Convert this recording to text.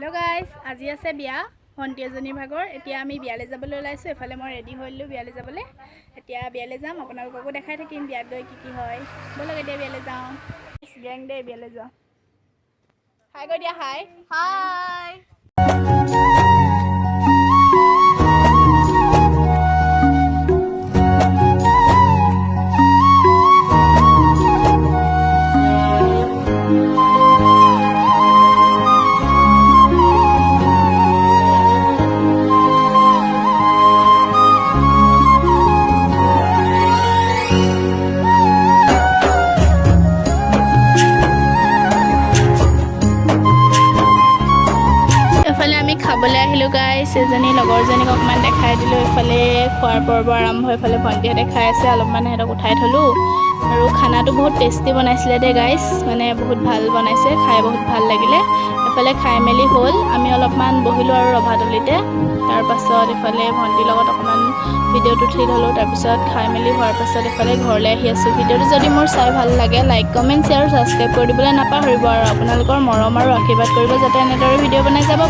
hello guys আজি আছে বিয়া ভন্টি এজনী ভাগৰ এতিয়া আমি বিয়ালে যাবলৈ ওলাইছো এফালে মই ৰেডি হৈলো বিয়ালে যাবলৈ এতিয়া বিয়ালে যাম আপোনালোককো দেখাই থাকিম বিয়াত গৈ কি হয় বলক এতিয়া বিয়ালে যাও গ্যাং দে বিয়ালে যাও হাই কৈ দিয়া হাই হাই খাবলৈ আহিলো গাইস এজনী লগৰজনীক অকমান দেখাই দিলো ইফালে খোৱাৰ পৰ্ব আৰম্ভ ইফালে ভন্টিয়ে দেখাই আছে অলপমান হেতক উঠাই থলো আৰু খানাটো বহুত টেষ্টি বনাইছিলে দে গাইস মানে বহুত ভাল বনাইছে খাই বহুত ভাল লাগিলে ইফালে খাই মেলি হল আমি অলপমান বহিলো আৰু ৰভাতলিতে তাৰ পাছত ইফালে ভন্টিৰ লগত অকমান ভিডিওটো উঠি থলো তাৰ পাছত খাই মেলি হোৱাৰ পাছত ইফালে ঘৰলৈ আহি আছো ভিডিওটো যদি মোৰ চাই ভাল লাগে লাইক কমেন্ট শেয়াৰ সাবস্ক্ৰাইব কৰি দিবলৈ নাপাহৰিব আৰু আপোনালোকৰ মৰম আৰু আশীৰ্বাদ কৰিব যাতে এনেদৰে ভিডিও বনাই যাব